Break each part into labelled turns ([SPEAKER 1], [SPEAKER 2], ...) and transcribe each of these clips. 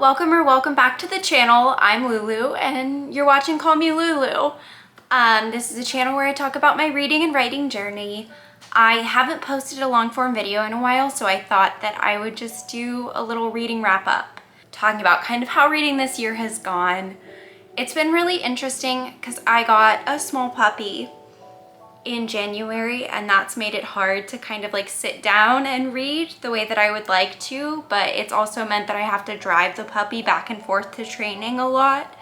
[SPEAKER 1] welcome back to the channel. I'm Lulu and you're watching Call Me Lulu. This is a channel where I talk about my reading and writing journey. I haven't posted a long form video in a while, so I thought that I would just do a little reading wrap up, talking about kind of how reading this year has gone. It's been really interesting because I got a small puppy in January, and that's made it hard to kind of like sit down and read the way that I would like to, but it's also meant that I have to drive the puppy back and forth to training a lot.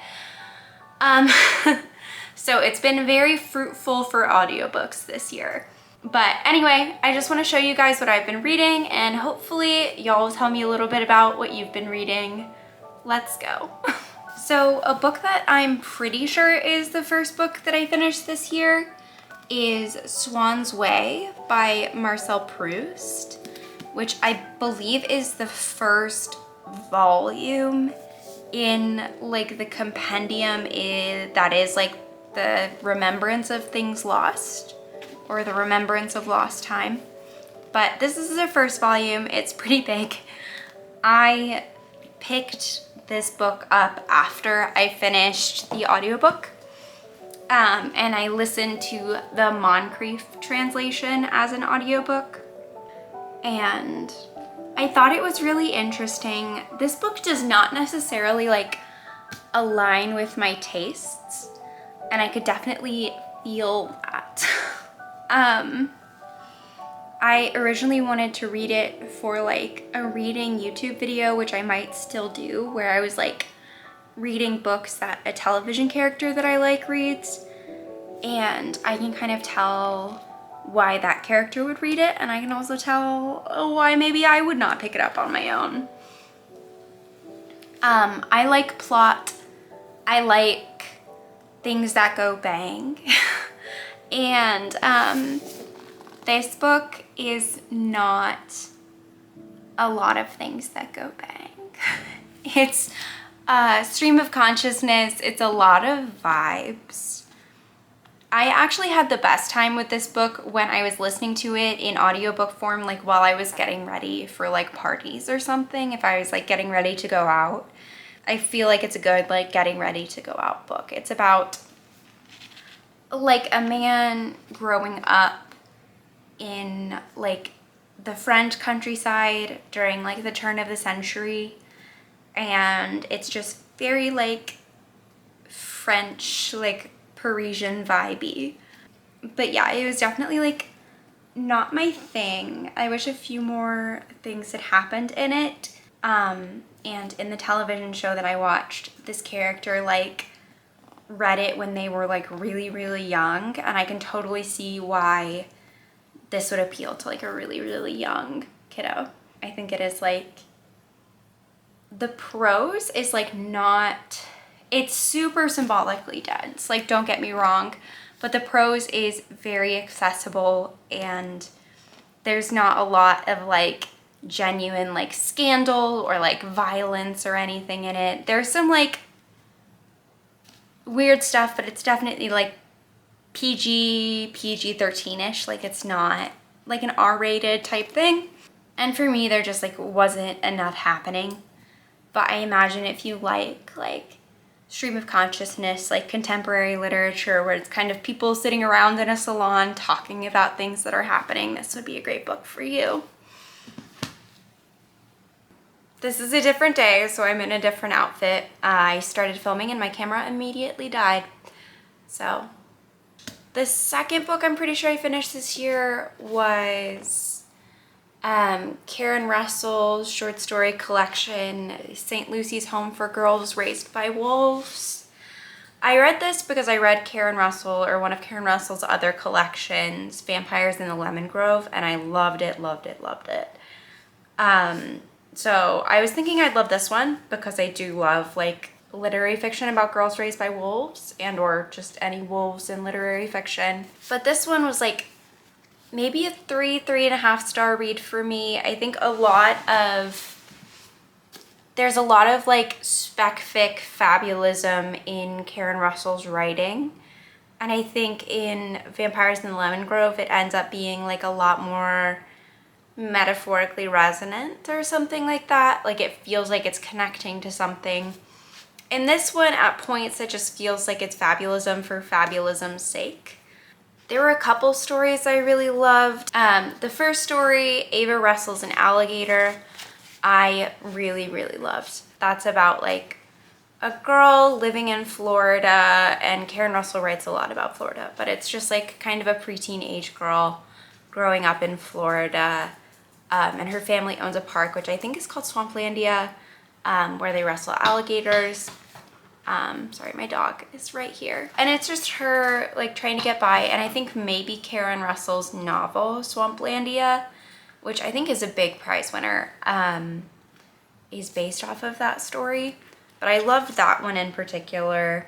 [SPEAKER 1] So it's been very fruitful for audiobooks this year. But anyway, I just want to show you guys what I've been reading, and hopefully y'all will tell me a little bit about what you've been reading. Let's go. So a book that I'm pretty sure is the first book that I finished this year is Swan's Way by Marcel Proust, which I believe is the first volume in like the compendium that is like the Remembrance of Things Lost, or the Remembrance of Lost Time. But this is the first volume. It's pretty big. I picked this book up after I finished the audiobook. And I listened to the Moncrief translation as an audiobook, and I thought it was really interesting. This book does not necessarily like align with my tastes, and I could definitely feel that. I originally wanted to read it for like a reading YouTube video, which I might still do, where I was like reading books that a television character that I like reads, and I can kind of tell why that character would read it, and I can also tell why maybe I would not pick it up on my own. I like plot, I like things that go bang, and this book is not a lot of things that go bang. It's stream of consciousness. It's a lot of vibes. I actually had the best time with this book when I was listening to it in audiobook form, like while I was getting ready for like parties or something. If I was like getting ready to go out, I feel like it's a good like getting ready to go out book. It's about like a man growing up in like the French countryside during like the turn of the century, and it's just very like French, like Parisian vibey. But yeah, it was definitely like not my thing. I wish a few more things had happened in it. And in the television show that I watched, this character like read it when they were like really, really young, and I can totally see why this would appeal to like a really, really young kiddo. I think it is like, the prose is like not, it's super symbolically dense, like don't get me wrong, but the prose is very accessible, and there's not a lot of like genuine like scandal or like violence or anything in it. There's some like weird stuff, but it's definitely like PG-13ish, like it's not like an R-rated type thing. And for me, there just like wasn't enough happening. But I imagine if you like stream of consciousness, like contemporary literature where it's kind of people sitting around in a salon talking about things that are happening, this would be a great book for you. This is a different day, so I'm in a different outfit. I started filming and my camera immediately died. So the second book I'm pretty sure I finished this year was Karen Russell's short story collection, St. Lucy's Home for Girls Raised by Wolves. I read this because I read Karen Russell, or one of Karen Russell's other collections, Vampires in the Lemon Grove, and I loved it, loved it, loved it. So I was thinking I'd love this one because I do love like literary fiction about girls raised by wolves, and or just any wolves in literary fiction. But this one was like maybe a 3.5 star read for me. I think there's a lot of like spec fic fabulism in Karen Russell's writing. And I think in Vampires in the Lemon Grove, it ends up being like a lot more metaphorically resonant or something like that. Like it feels like it's connecting to something. In this one, at points, it just feels like it's fabulism for fabulism's sake. There were a couple stories I really loved. The first story, Ava Wrestles an Alligator, I really, really loved. That's about like a girl living in Florida, and Karen Russell writes a lot about Florida, but it's just like kind of a preteen age girl growing up in Florida, and her family owns a park, which I think is called Swamplandia, where they wrestle alligators. Sorry, my dog is right here. And it's just her like trying to get by, and I think maybe Karen Russell's novel, Swamplandia, which I think is a big prize winner, is based off of that story. But I loved that one in particular.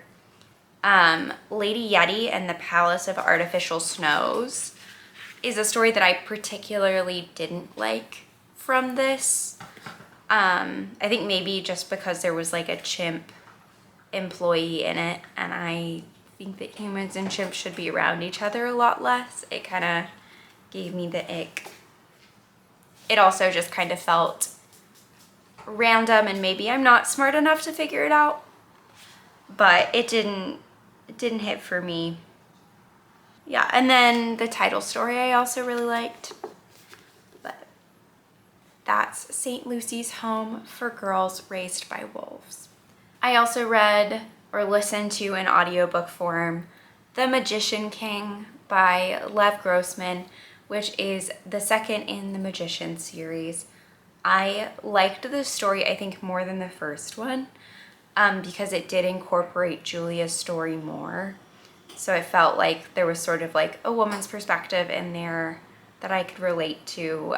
[SPEAKER 1] Lady Yeti and the Palace of Artificial Snows is a story that I particularly didn't like from this. I think maybe just because there was like a chimp employee in it, and I think that humans and chimps should be around each other a lot less. It kind of gave me the ick. It also just kind of felt random, and maybe I'm not smart enough to figure it out, but it didn't hit for me. Yeah, and then the title story I also really liked, but that's St. Lucy's Home for Girls Raised by Wolves. I also read or listened to in audiobook form The Magician King by Lev Grossman, which is the second in the Magician series. I liked the story, I think, more than the first one, because it did incorporate Julia's story more. So it felt like there was sort of like a woman's perspective in there that I could relate to.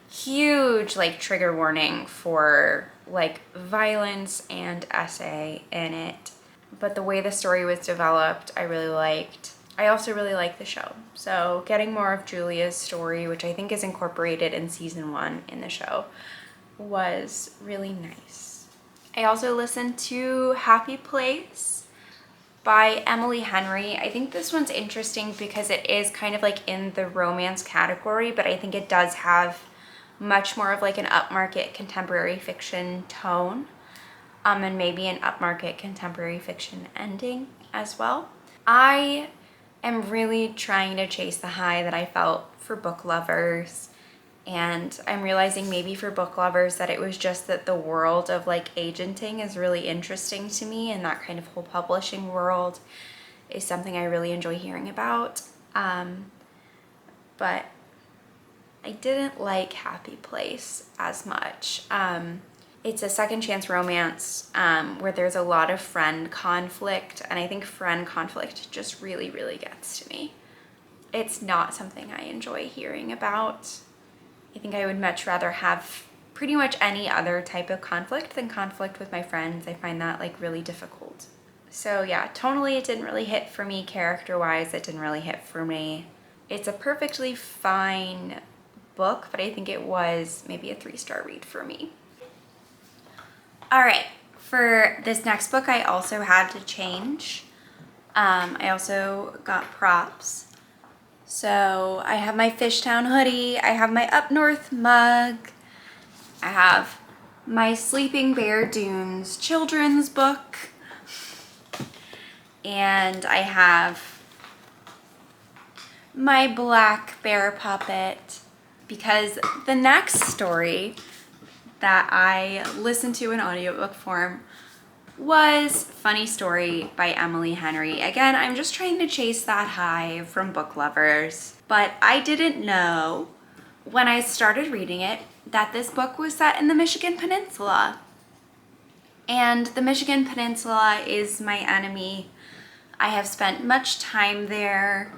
[SPEAKER 1] Huge like trigger warning for like violence and essay in it. But the way the story was developed, I really liked. I also really like the show. So getting more of Julia's story, which I think is incorporated in season 1 in the show, was really nice. I also listened to Happy Place by Emily Henry. I think this one's interesting because it is kind of like in the romance category, but I think it does have much more of like an upmarket contemporary fiction tone, and maybe an upmarket contemporary fiction ending as well. I am really trying to chase the high that I felt for Book Lovers, and I'm realizing maybe for Book Lovers that it was just that the world of like agenting is really interesting to me, and that kind of whole publishing world is something I really enjoy hearing about. But I didn't like Happy Place as much. It's a second chance romance where there's a lot of friend conflict, and I think friend conflict just really, really gets to me. It's not something I enjoy hearing about. I think I would much rather have pretty much any other type of conflict than conflict with my friends. I find that like really difficult. So yeah, tonally it didn't really hit for me. Character-wise, it didn't really hit for me. It's a perfectly fine book, but I think it was maybe a 3-star read for me. All right, for this next book, I also had to change. I also got props. So I have my Fishtown hoodie, I have my Up North mug, I have my Sleeping Bear Dunes children's book, and I have my black bear puppet, because the next story that I listened to in audiobook form was Funny Story by Emily Henry. Again, I'm just trying to chase that high from Book Lovers, but I didn't know when I started reading it that this book was set in the Michigan Peninsula. And the Michigan Peninsula is my enemy. I have spent much time there,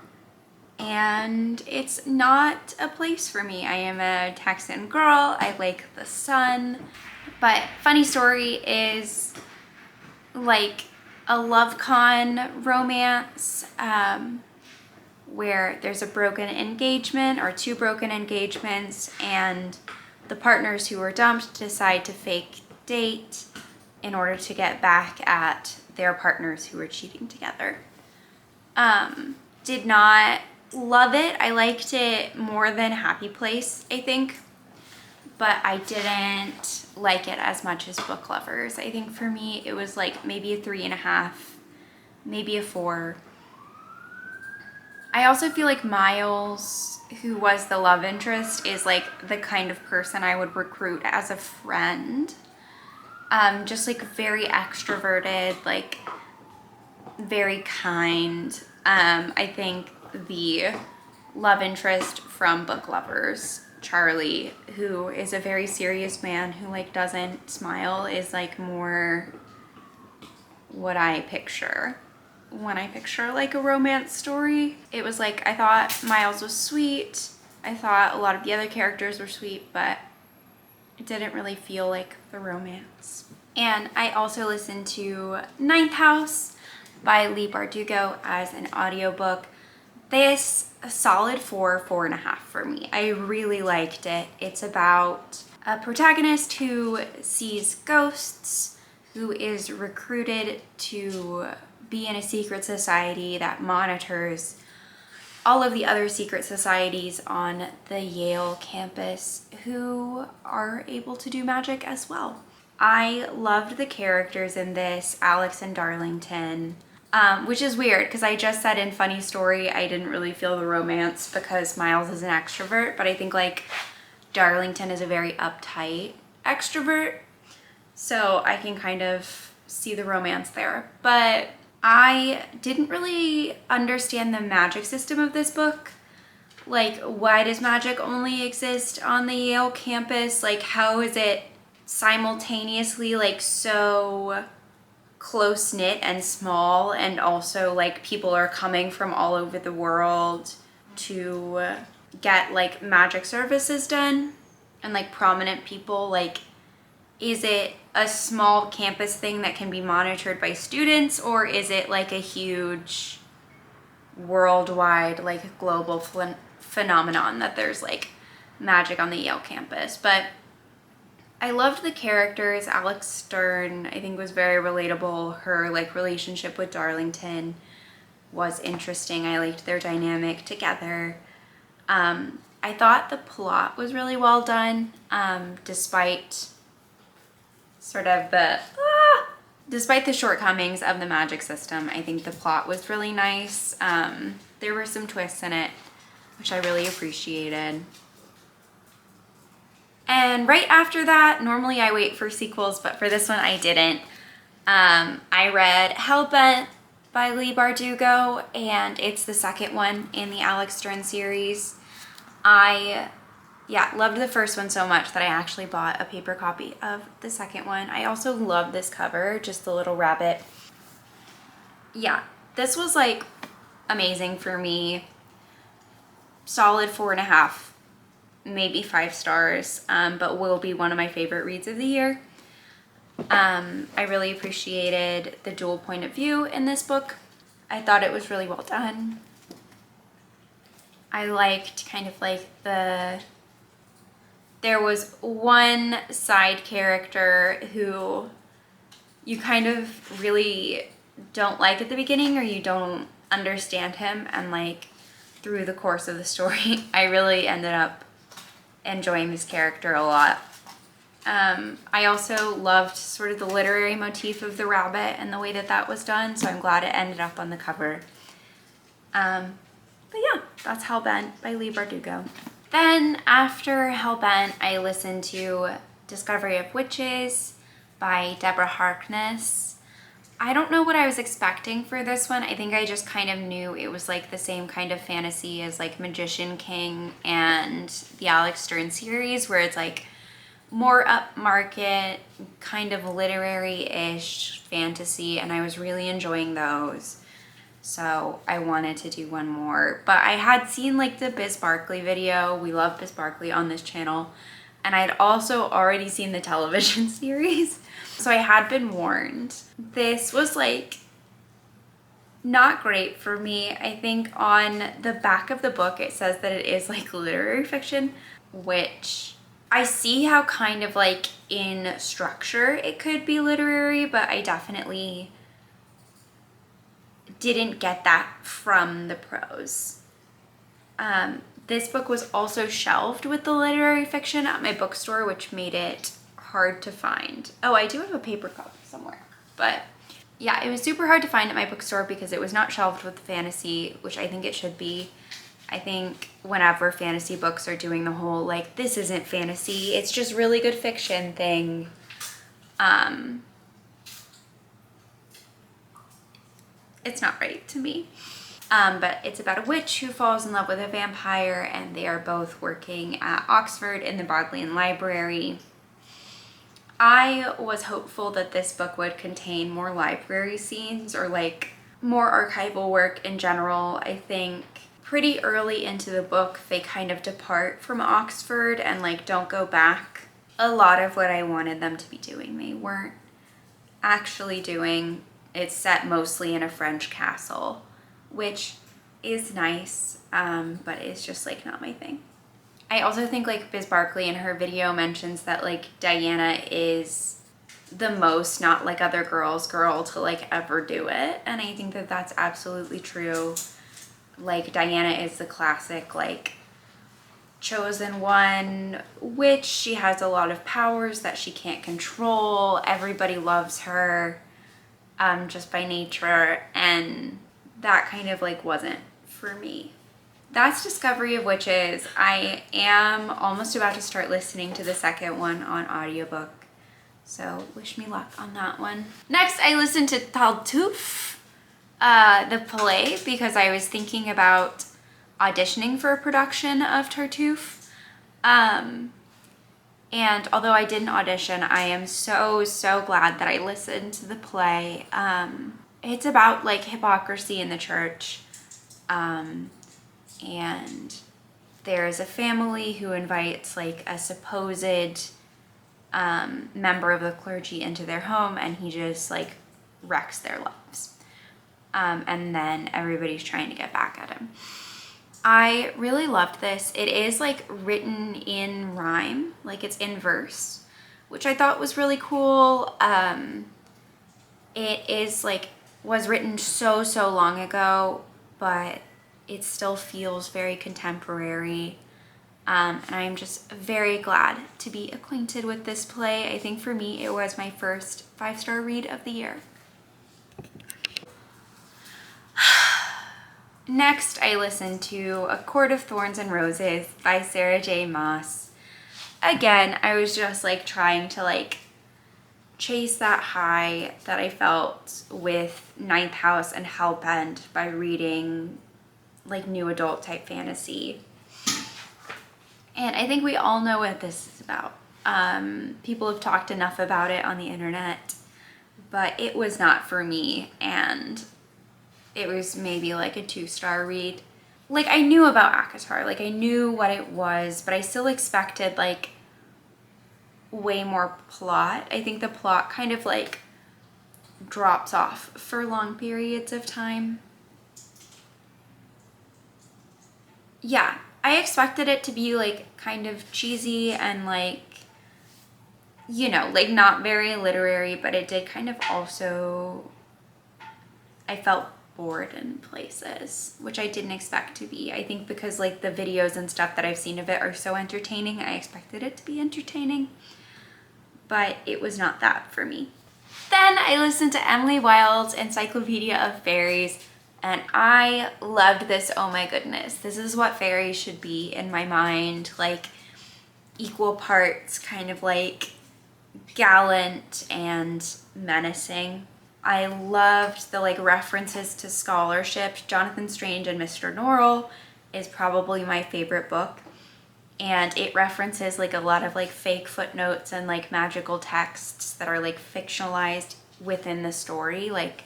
[SPEAKER 1] and it's not a place for me. I am a Texan girl. I like the sun. But Funny Story is like a love con romance where there's a broken engagement or 2 broken engagements, and the partners who were dumped decide to fake date in order to get back at their partners who were cheating together. Did not love it. I liked it more than Happy Place, I think, but I didn't like it as much as Book Lovers. I think for me, it was like maybe a 3.5, maybe a 4. I also feel like Miles, who was the love interest, is like the kind of person I would recruit as a friend. Just like very extroverted, like very kind. I think the love interest from Book Lovers, Charlie, who is a very serious man who like doesn't smile, is like more what I picture when I picture like a romance story. It was like, I thought Miles was sweet. I thought a lot of the other characters were sweet, but it didn't really feel like the romance. And I also listened to Ninth House by Leigh Bardugo as an audiobook. This a solid 4.5 for me. I really liked it. It's about a protagonist who sees ghosts, who is recruited to be in a secret society that monitors all of the other secret societies on the Yale campus who are able to do magic as well. I loved the characters in this, Alex and Darlington, which is weird because I just said in Funny Story I didn't really feel the romance because Miles is an extrovert, but I think like Darlington is a very uptight extrovert, so I can kind of see the romance there. But I didn't really understand the magic system of this book. Like, why does magic only exist on the Yale campus? Like, how is it simultaneously like so close-knit and small, and also like people are coming from all over the world to get like magic services done, and like prominent people? Like, is it a small campus thing that can be monitored by students, or is it like a huge worldwide, like global phenomenon that there's like magic on the Yale campus? But I loved the characters. Alex Stern, I think, was very relatable. Her like relationship with Darlington was interesting. I liked their dynamic together. I thought the plot was really well done, despite sort of despite the shortcomings of the magic system. I think the plot was really nice. There were some twists in it, which I really appreciated. And right after that, normally I wait for sequels, but for this one I didn't. I read Hellbent by Leigh Bardugo, and it's the second one in the Alex Stern series. I loved the first one so much that I actually bought a paper copy of the second one. I also love this cover, just the little rabbit. Yeah, this was like amazing for me. Solid 4.5, maybe 5 stars, but will be one of my favorite reads of the year. I really appreciated the dual point of view in this book. I thought it was really well done. I liked kind of like there was one side character who you kind of really don't like at the beginning, or you don't understand him, and like through the course of the story, I really ended up enjoying this character a lot. I also loved sort of the literary motif of the rabbit and the way that that was done, so I'm glad it ended up on the cover. But yeah, that's Hellbent by Leigh Bardugo. Then after Hellbent, I listened to Discovery of Witches by Deborah Harkness. I don't know what I was expecting for this one. I think I just kind of knew it was like the same kind of fantasy as like Magician King and the Alex Stern series, where it's like more upmarket, kind of literary-ish fantasy, and I was really enjoying those. So I wanted to do one more. But I had seen like the Biz Barkley video. We love Biz Barkley on this channel. And I'd also already seen the television series. So I had been warned. This was like not great for me. I think on the back of the book it says that it is like literary fiction, which I see how kind of like in structure it could be literary, but I definitely didn't get that from the prose. This book was also shelved with the literary fiction at my bookstore, which made it hard to find. Oh, I do have a paper copy somewhere. But yeah, it was super hard to find at my bookstore because it was not shelved with fantasy, which I think it should be. I think whenever fantasy books are doing the whole, like, this isn't fantasy, it's just really good fiction thing, it's not right to me. But it's about a witch who falls in love with a vampire, and they are both working at Oxford in the Bodleian Library. I was hopeful that this book would contain more library scenes or like more archival work in general. I think pretty early into the book, they kind of depart from Oxford and like don't go back. A lot of what I wanted them to be doing, they weren't actually doing. It's set mostly in a French castle, which is nice, but it's just like not my thing. I also think like Biz Barkley in her video mentions that like Diana is the most not like other girls girl to like ever do it, and I think that that's absolutely true. Like Diana is the classic like chosen one witch. She has a lot of powers that she can't control. Everybody loves her just by nature, and that kind of like wasn't for me. That's Discovery of Witches. I am almost about to start listening to the second one on audiobook, so wish me luck on that one. Next, I listened to Tartuffe, the play, because I was thinking about auditioning for a production of Tartuffe. And although I didn't audition, I am so glad that I listened to the play. It's about like hypocrisy in the church. And there's a family who invites like a supposed member of the clergy into their home, and he just like wrecks their lives. And then everybody's trying to get back at him. I really loved this. It is like written in rhyme, like it's in verse, which I thought was really cool. It is like, was written so long ago, but it still feels very contemporary. And I'm just very glad to be acquainted with this play. I think for me, it was my first 5-star read of the year. Next, I listened to A Court of Thorns and Roses by Sarah J. Maas. Again, I was just like trying to like chase that high that I felt with Ninth House and Hellbent by reading like new adult type fantasy. And I think we all know what this is about. People have talked enough about it on the internet, but it was not for me, and it was maybe like a 2-star read. Like I knew about ACOTAR, like I knew what it was, but I still expected like way more plot. I think the plot kind of like drops off for long periods of time. Yeah, I expected it to be like kind of cheesy and like, you know, like not very literary, but it did kind of also, I felt bored in places, which I didn't expect to be. I think because like the videos and stuff that I've seen of it are so entertaining, I expected it to be entertaining, but it was not that for me. Then I listened to Emily Wilde's Encyclopedia of Fairies, and I loved this. Oh my goodness, this is what fairies should be in my mind, like equal parts kind of like gallant and menacing. I loved the like references to scholarship. Jonathan Strange and Mr. Norrell is probably my favorite book, and it references like a lot of like fake footnotes and like magical texts that are like fictionalized within the story, like,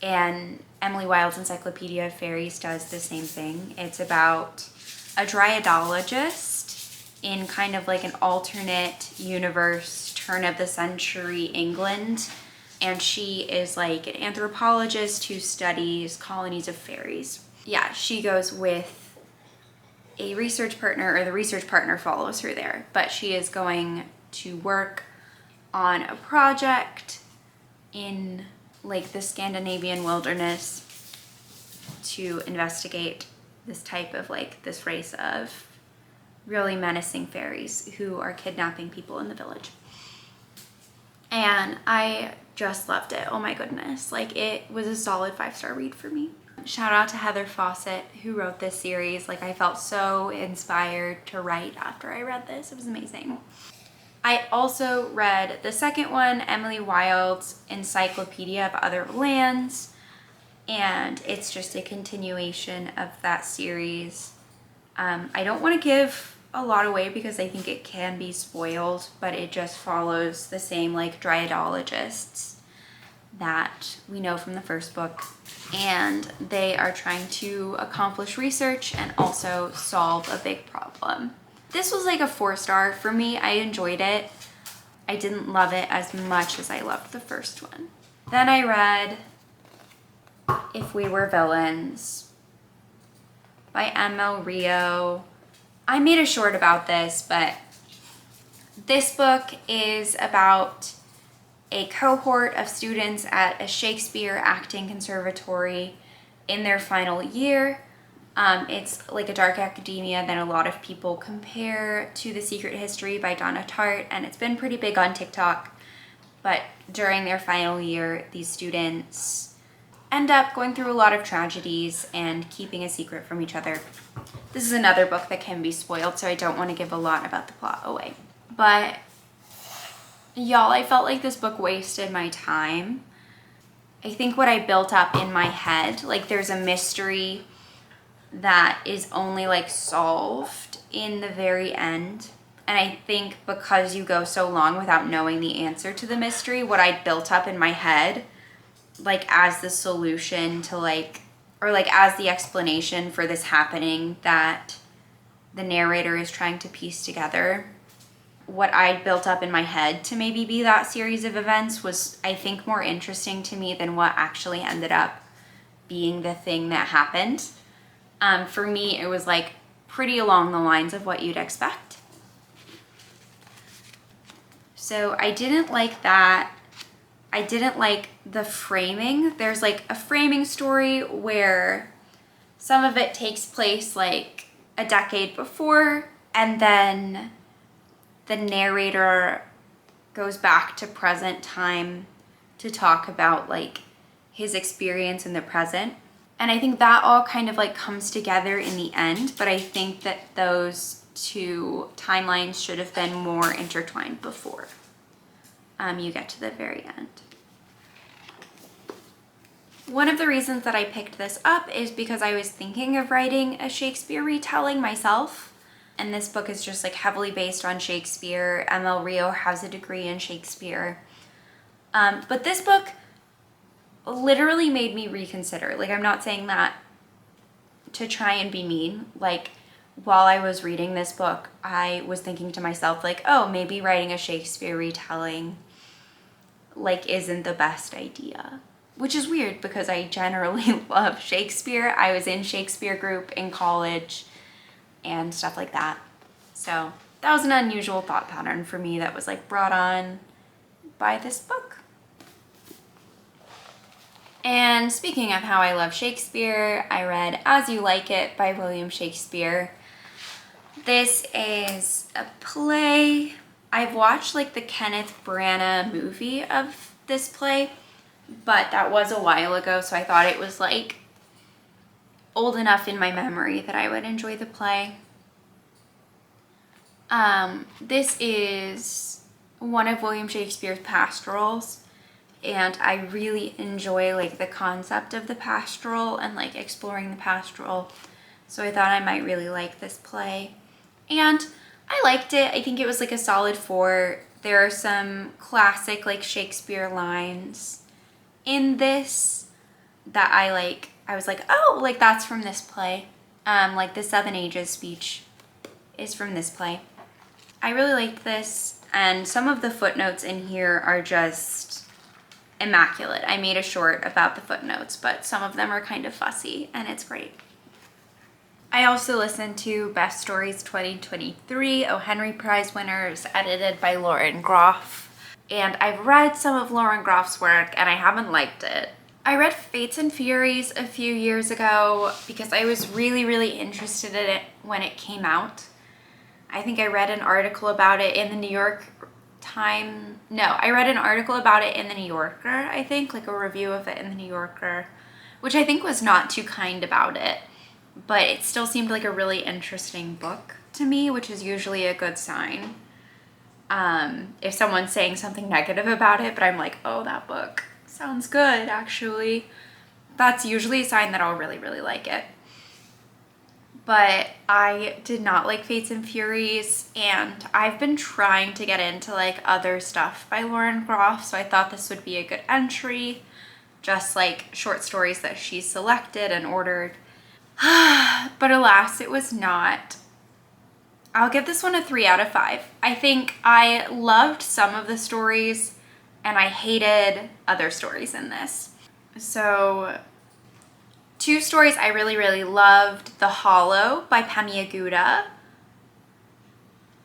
[SPEAKER 1] and Emily Wilde's Encyclopedia of Fairies does the same thing. It's about a dryadologist in kind of like an alternate universe, turn of the century England, and she is like an anthropologist who studies colonies of fairies. Yeah, she goes with a research partner, or the research partner follows her there, but she is going to work on a project in like the Scandinavian wilderness to investigate this type of like this race of really menacing fairies who are kidnapping people in the village. And I just loved it. Oh my goodness. Like, it was a solid 5-star read for me. Shout out to Heather Fawcett who wrote this series. Like, I felt so inspired to write after I read this. It was amazing. I also read the second one, Emily Wilde's Encyclopedia of Other Lands, and it's just a continuation of that series. I don't want to give a lot away because I think it can be spoiled, but it just follows the same like dryadologists that we know from the first book, and they are trying to accomplish research and also solve a big problem. This was like a 4-star for me. I enjoyed it. I didn't love it as much as I loved the first one. Then I read If We Were Villains by M.L. Rio. I made a short about this, but this book is about a cohort of students at a Shakespeare acting conservatory in their final year. It's like a dark academia that a lot of people compare to The Secret History by Donna Tartt, and it's been pretty big on TikTok. But during their final year, these students end up going through a lot of tragedies and keeping a secret from each other. This is another book that can be spoiled, so I don't want to give a lot about the plot away. But y'all, I felt like this book wasted my time. I think what I built up in my head, like there's a mystery that is only like solved in the very end. And I think because you go so long without knowing the answer to the mystery, what I built up in my head, like as the solution to like, or like as the explanation for this happening that the narrator is trying to piece together, what I built up in my head to maybe be that series of events was, I think, more interesting to me than what actually ended up being the thing that happened. For me, it was like pretty along the lines of what you'd expect. So I didn't like that. I didn't like the framing. There's like a framing story where some of it takes place like a decade before, and then the narrator goes back to present time to talk about like his experience in the present. And I think that all kind of like comes together in the end, but I think that those two timelines should have been more intertwined before you get to the very end. One of the reasons that I picked this up is because I was thinking of writing a Shakespeare retelling myself. And this book is just like heavily based on Shakespeare. M.L. Rio has a degree in Shakespeare. But this book literally made me reconsider. Like, I'm not saying that to try and be mean. Like, while I was reading this book, I was thinking to myself, like, oh, maybe writing a Shakespeare retelling, like, isn't the best idea. Which is weird because I generally love Shakespeare. I was in Shakespeare group in college and stuff like that. So that was an unusual thought pattern for me that was like brought on by this book. And speaking of how I love Shakespeare, I read As You Like It by William Shakespeare. This is a play. I've watched like the Kenneth Branagh movie of this play, but that was a while ago, so I thought it was like old enough in my memory that I would enjoy the play. This is one of William Shakespeare's pastorals, and I really enjoy like the concept of the pastoral and like exploring the pastoral, so I thought I might really like this play. And I liked it. I think it was like a solid 4. There are some classic like Shakespeare lines in this that I was like, oh, like that's from this play. Like the 7 Ages speech is from this play. I really liked this, and some of the footnotes in here are just immaculate. I made a short about the footnotes, but some of them are kind of fussy, and it's great. I also listened to Best Stories 2023, O. Henry Prize winners, edited by Lauren Groff. And I've read some of Lauren Groff's work, and I haven't liked it. I read Fates and Furies a few years ago because I was really interested in it when it came out. I think I read an article about it in the New York Times. No, I read an article about it in the New Yorker, I think, like a review of it in the New Yorker, which I think was not too kind about it, but it still seemed like a really interesting book to me, which is usually a good sign. If someone's saying something negative about it, but I'm like, oh, that book sounds good, actually, that's usually a sign that I'll really like it. But I did not like Fates and Furies, and I've been trying to get into like other stuff by Lauren Groff, so I thought this would be a good entry, just like short stories that she selected and ordered. But alas, it was not. I'll give this one a 3 out of 5. I think I loved some of the stories and I hated other stories in this. So 2 stories I really loved. The Hollow by Pemi Aguda.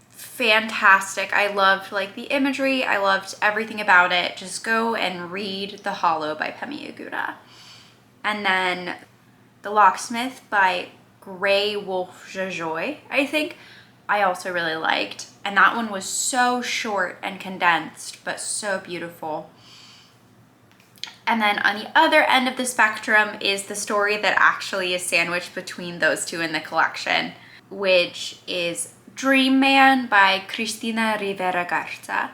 [SPEAKER 1] Fantastic. I loved like the imagery. I loved everything about it. Just go and read The Hollow by Pemi Aguda. And then The Locksmith by Gray Wolf Jajoy, I think, I also really liked. And that one was so short and condensed, but so beautiful. And then on the other end of the spectrum is the story that actually is sandwiched between those 2 in the collection, which is Dream Man by Cristina Rivera Garza.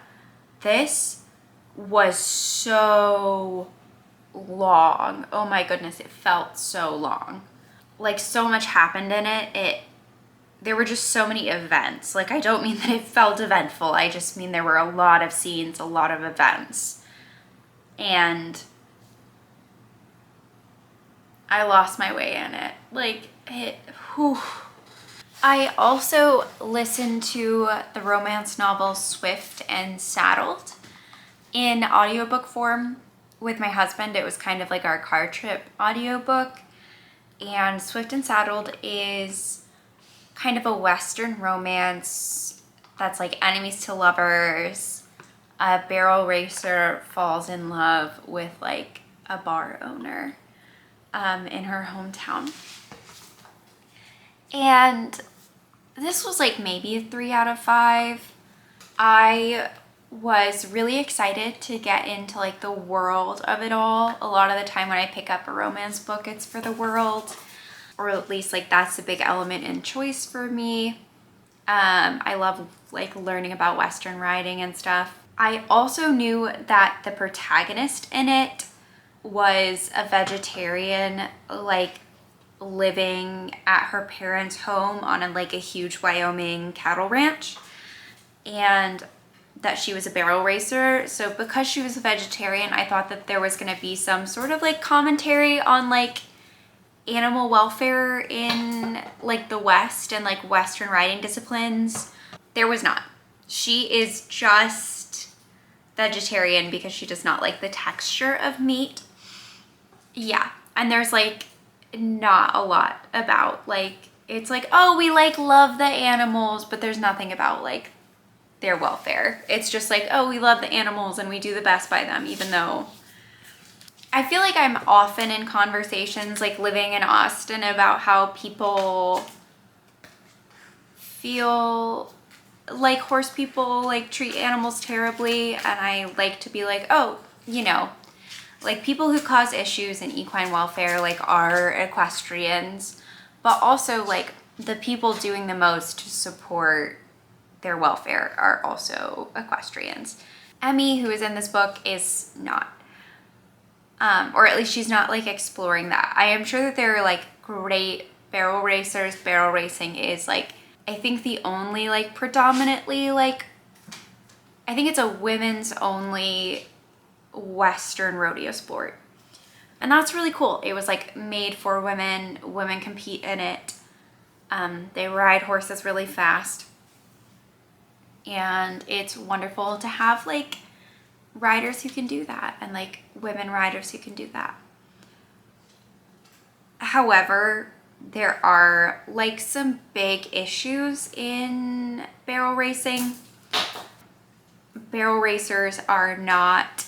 [SPEAKER 1] This was so long. Oh my goodness, it felt so long. Like so much happened in it. There were just so many events. Like I don't mean that it felt eventful. I just mean there were a lot of scenes, a lot of events. And I lost my way in it. Like whew. I also listened to the romance novel Swift and Saddled in audiobook form with my husband. It was kind of like our car trip audiobook. And Swift and Saddled is kind of a Western romance that's like enemies to lovers. A barrel racer falls in love with like a bar owner in her hometown. And this was like maybe a 3 out of 5. I was really excited to get into like the world of it all. A lot of the time when I pick up a romance book, it's for the world, or at least like that's a big element in choice for me. I love like learning about Western writing and stuff. I also knew that the protagonist in it was a vegetarian, like living at her parents' home on a huge Wyoming cattle ranch, and that she was a barrel racer. So because she was a vegetarian, I thought that there was going to be some sort of like commentary on like animal welfare in like the West and like Western writing disciplines. There was not. She is just vegetarian because she does not like the texture of meat. Yeah, and there's like not a lot about like, it's like, oh, we like love the animals, but there's nothing about like their welfare. It's just like, oh, we love the animals and we do the best by them, even though I feel like I'm often in conversations like living in Austin about how people feel like horse people like treat animals terribly, and I like to be like, oh, you know, like people who cause issues in equine welfare like are equestrians, but also like the people doing the most to support their welfare are also equestrians. Emmy, who is in this book, is not. Or at least she's not like exploring that. I am sure that there are like great barrel racers. Barrel racing is like, I think the only like predominantly like, I think it's a women's only Western rodeo sport. And that's really cool. It was like made for women. Women compete in it. They ride horses really fast. And it's wonderful to have like riders who can do that, and like women riders who can do that. However, there are like some big issues in barrel racing. Barrel racers are not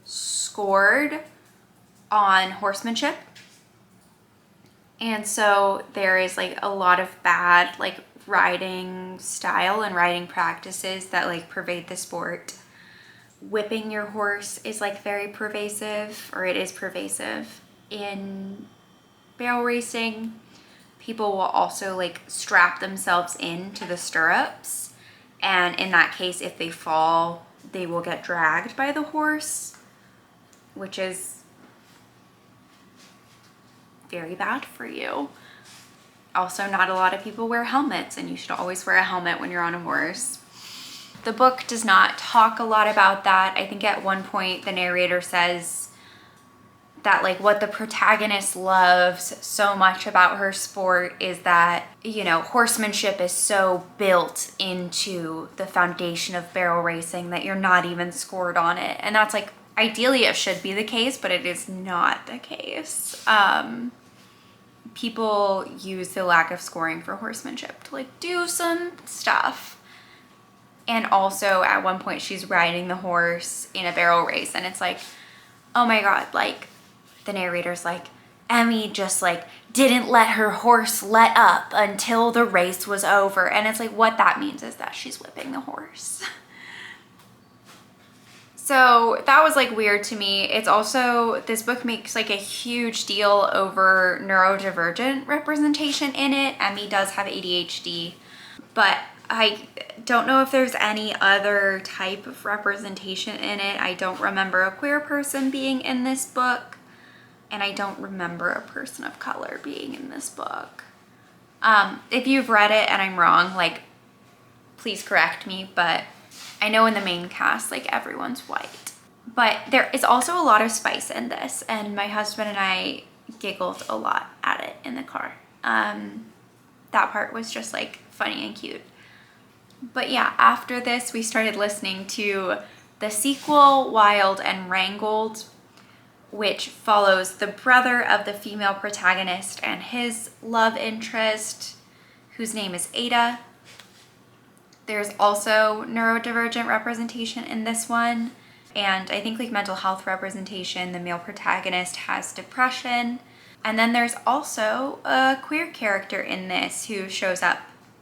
[SPEAKER 1] scored on horsemanship. And so there is like a lot of bad like riding style and riding practices that like pervade the sport. Whipping your horse is like very pervasive, or it is pervasive in barrel racing. People will also like strap themselves into the stirrups, and in that case, if they fall, they will get dragged by the horse, which is very bad for you. Also, not a lot of people wear helmets, and you should always wear a helmet when you're on a horse. The book does not talk a lot about that. I think at one point the narrator says that like what the protagonist loves so much about her sport is that, you know, horsemanship is so built into the foundation of barrel racing that you're not even scored on it. And that's like, ideally it should be the case, but it is not the case. People use the lack of scoring for horsemanship to like do some stuff. And also at one point she's riding the horse in a barrel race, and it's like, oh my God, like the narrator's like, Emmy just like didn't let her horse let up until the race was over. And it's like, what that means is that she's whipping the horse. So that was like weird to me. It's also, this book makes like a huge deal over neurodivergent representation in it. Emmy does have ADHD, but I don't know if there's any other type of representation in it. I don't remember a queer person being in this book, and I don't remember a person of color being in this book. If you've read it and I'm wrong, like, please correct me, but I know in the main cast, like, everyone's white. But there is also a lot of spice in this, and my husband and I giggled a lot at it in the car. That part was just, like, funny and cute. But yeah, after this, we started listening to the sequel, Wild and Wrangled, which follows the brother of the female protagonist and his love interest, whose name is Ada. There's also neurodivergent representation in this one, and I think like mental health representation. The male protagonist has depression. And then there's also a queer character in this who shows up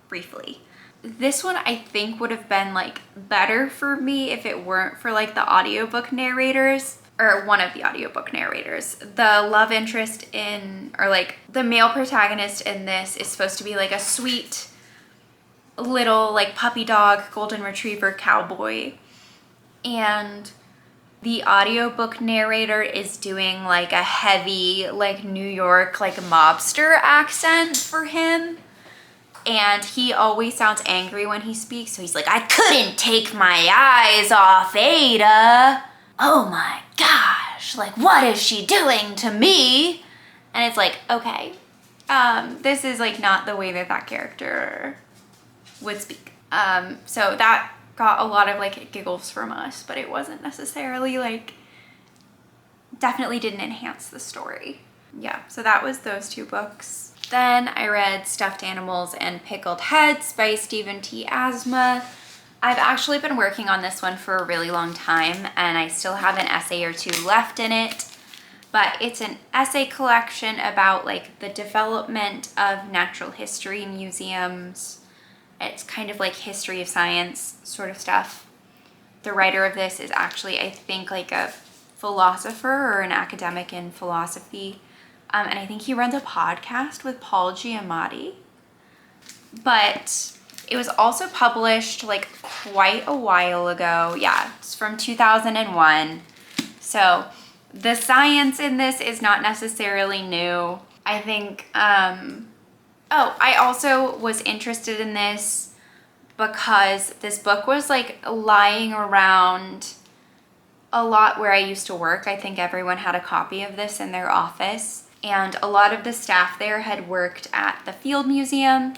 [SPEAKER 1] briefly. This one I think would have been like better for me if it weren't for like the audiobook narrators, or one of the audiobook narrators. The love interest in, or like the male protagonist in this is supposed to be like a sweet little like puppy dog, golden retriever cowboy. And the audiobook narrator is doing like a heavy like New York like mobster accent for him. And he always sounds angry when he speaks. So he's like, I couldn't take my eyes off Ada. Oh my gosh, like what is she doing to me? And it's like, okay, this is like not the way that that character would speak. So that got a lot of like giggles from us, but it wasn't necessarily like, definitely didn't enhance the story. Yeah, so that was those two books. Then I read Stuffed Animals and Pickled Heads by Stephen T. Asma. I've actually been working on this one for a really long time, and I still have an essay or two left in it, but it's an essay collection about like the development of natural history museums. It's kind of like history of science sort of stuff. The writer of this is actually, I think, like a philosopher or an academic in philosophy. And I think he runs a podcast with Paul Giamatti. But it was also published like quite a while ago. Yeah, it's from 2001. So the science in this is not necessarily new. I think, I also was interested in this because this book was like lying around a lot where I used to work. I think everyone had a copy of this in their office. And a lot of the staff there had worked at the Field Museum,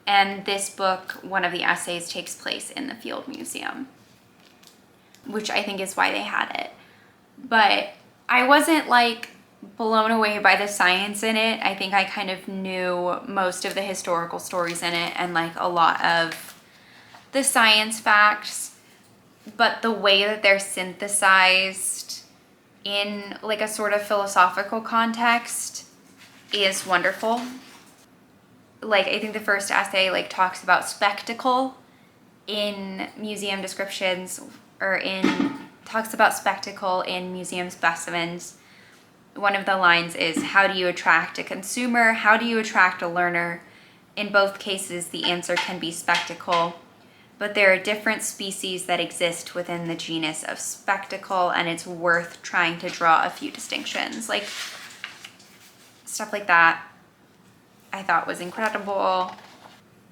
[SPEAKER 1] and this book, one of the essays, takes place in the Field Museum, which I think is why they had it. But I wasn't like blown away by the science in it. I think I kind of knew most of the historical stories in it and like a lot of the science facts, but the way that they're synthesized in like a sort of philosophical context is wonderful. Like, I think the first essay like talks about spectacle in museum descriptions, or talks about spectacle in museum specimens. One of the lines is, how do you attract a consumer? How do you attract a learner? In both cases, the answer can be spectacle, but there are different species that exist within the genus of spectacle, and it's worth trying to draw a few distinctions. Like, stuff like that I thought was incredible.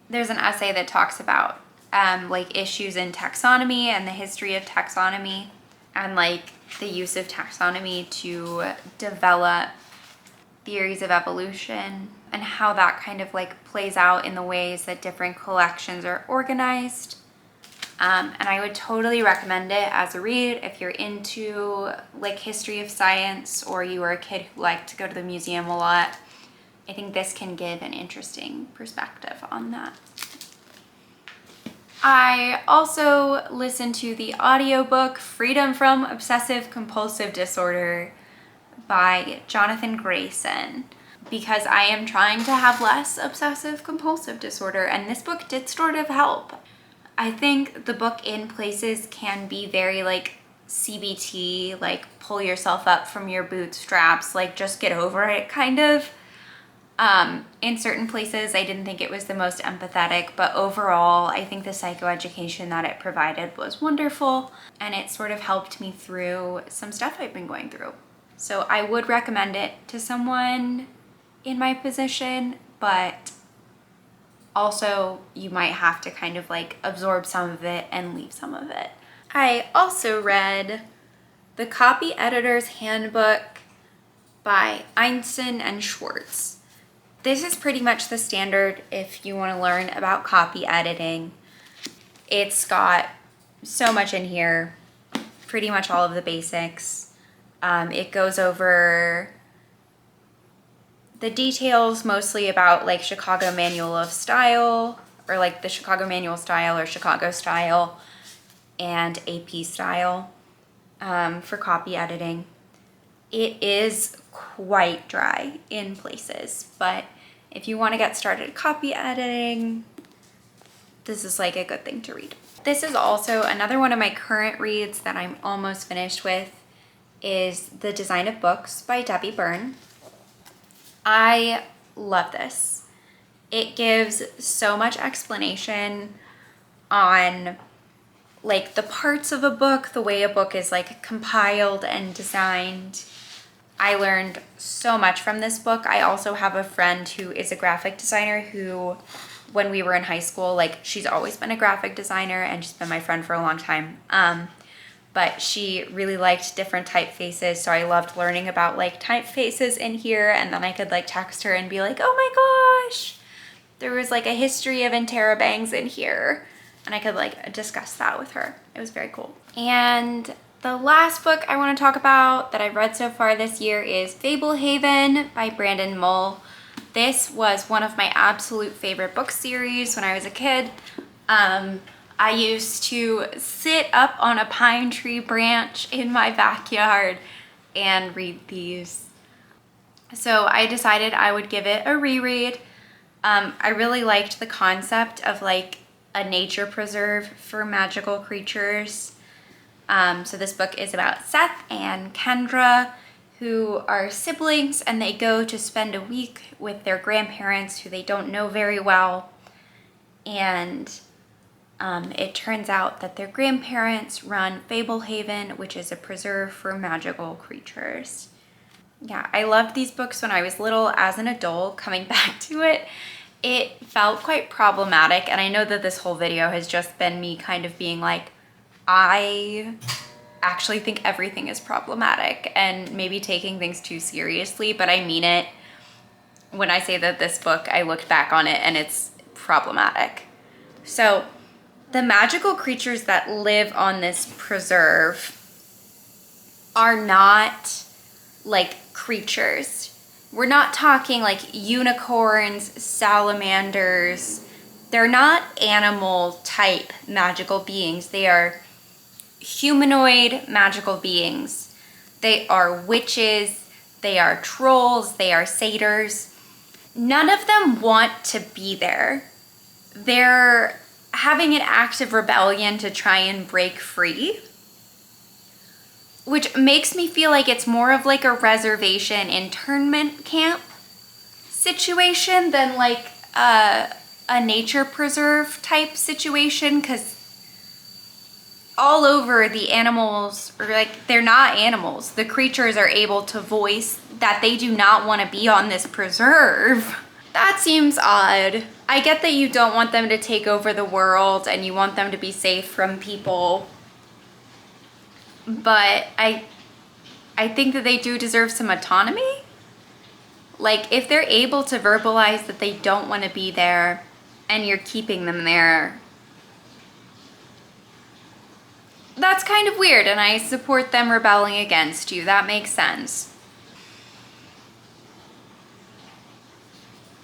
[SPEAKER 1] There's an essay that talks about like issues in taxonomy and the history of taxonomy, and like the use of taxonomy to develop theories of evolution, and how that kind of like plays out in the ways that different collections are organized. And I would totally recommend it as a read if you're into like history of science, or you are a kid who liked to go to the museum a lot. I think this can give an interesting perspective on that. I also listened to the audiobook Freedom from Obsessive Compulsive Disorder by Jonathan Grayson, because I am trying to have less obsessive compulsive disorder, and this book did sort of help. I think the book in places can be very like CBT, like pull yourself up from your bootstraps, like just get over it kind of. In certain places, I didn't think it was the most empathetic, but overall, I think the psychoeducation that it provided was wonderful, and it sort of helped me through some stuff I've been going through. So I would recommend it to someone in my position, but also you might have to kind of like absorb some of it and leave some of it. I also read The Copy Editor's Handbook by Einstein and Schwartz. This is pretty much the standard if you want to learn about copy editing. It's got so much in here, pretty much all of the basics. It goes over the details mostly about like Chicago Manual of Style, or like the Chicago Manual Style or Chicago Style and AP Style for copy editing. It is quite dry in places, but if you want to get started copy editing, this is like a good thing to read. This is also another one of my current reads that I'm almost finished with, is The Design of Books by Debbie Byrne. I love this. It gives so much explanation on like the parts of a book, the way a book is like compiled and designed. I learned so much from this book. I also have a friend who is a graphic designer who, when we were in high school, like she's always been a graphic designer and she's been my friend for a long time. But she really liked different typefaces, so I loved learning about like typefaces in here, and then I could like text her and be like, oh my gosh, there was like a history of interrobangs in here, and I could like discuss that with her. It was very cool. And the last book I want to talk about that I've read so far this year is Fablehaven by Brandon Mull. This was one of my absolute favorite book series when I was a kid. I used to sit up on a pine tree branch in my backyard and read these. So I decided I would give it a reread. I really liked the concept of like a nature preserve for magical creatures. So this book is about Seth and Kendra, who are siblings, and they go to spend a week with their grandparents who they don't know very well. And it turns out that their grandparents run Fablehaven, which is a preserve for magical creatures. Yeah, I loved these books when I was little. As an adult, coming back to it, it felt quite problematic. And I know that this whole video has just been me kind of being like, I actually think everything is problematic and maybe taking things too seriously, but I mean it when I say that this book, I looked back on it and it's problematic. So the magical creatures that live on this preserve are not like creatures. We're not talking like unicorns, salamanders. They're not animal type magical beings. They are humanoid magical beings They are witches, they are trolls, they are satyrs. None of them want to be there. They're having an act of rebellion to try and break free, which makes me feel like it's more of like a reservation internment camp situation than like a nature preserve type situation, because all over the animals, or like they're not animals, the creatures are able to voice that they do not want to be on this preserve. That seems odd. I get that you don't want them to take over the world and you want them to be safe from people, but I think that they do deserve some autonomy. Like, if they're able to verbalize that they don't want to be there and you're keeping them there, that's kind of weird, and I support them rebelling against you. That makes sense.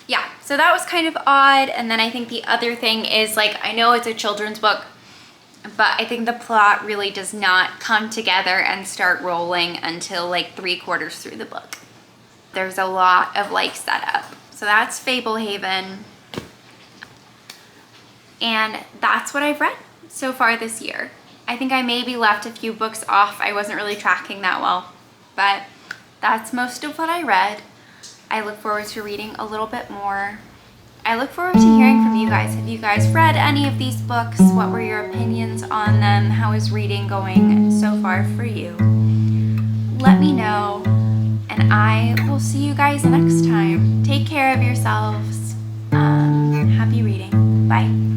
[SPEAKER 1] Yeah, so that was kind of odd. And then I think the other thing is, like, I know it's a children's book, but I think the plot really does not come together and start rolling until like 3/4 through the book. There's a lot of like setup. So that's Fablehaven. And that's what I've read so far this year. I think I maybe left a few books off. I wasn't really tracking that well, but that's most of what I read. I look forward to reading a little bit more. I look forward to hearing from you guys. Have you guys read any of these books? What were your opinions on them? How is reading going so far for you? Let me know, and I will see you guys next time. Take care of yourselves. Happy reading. Bye.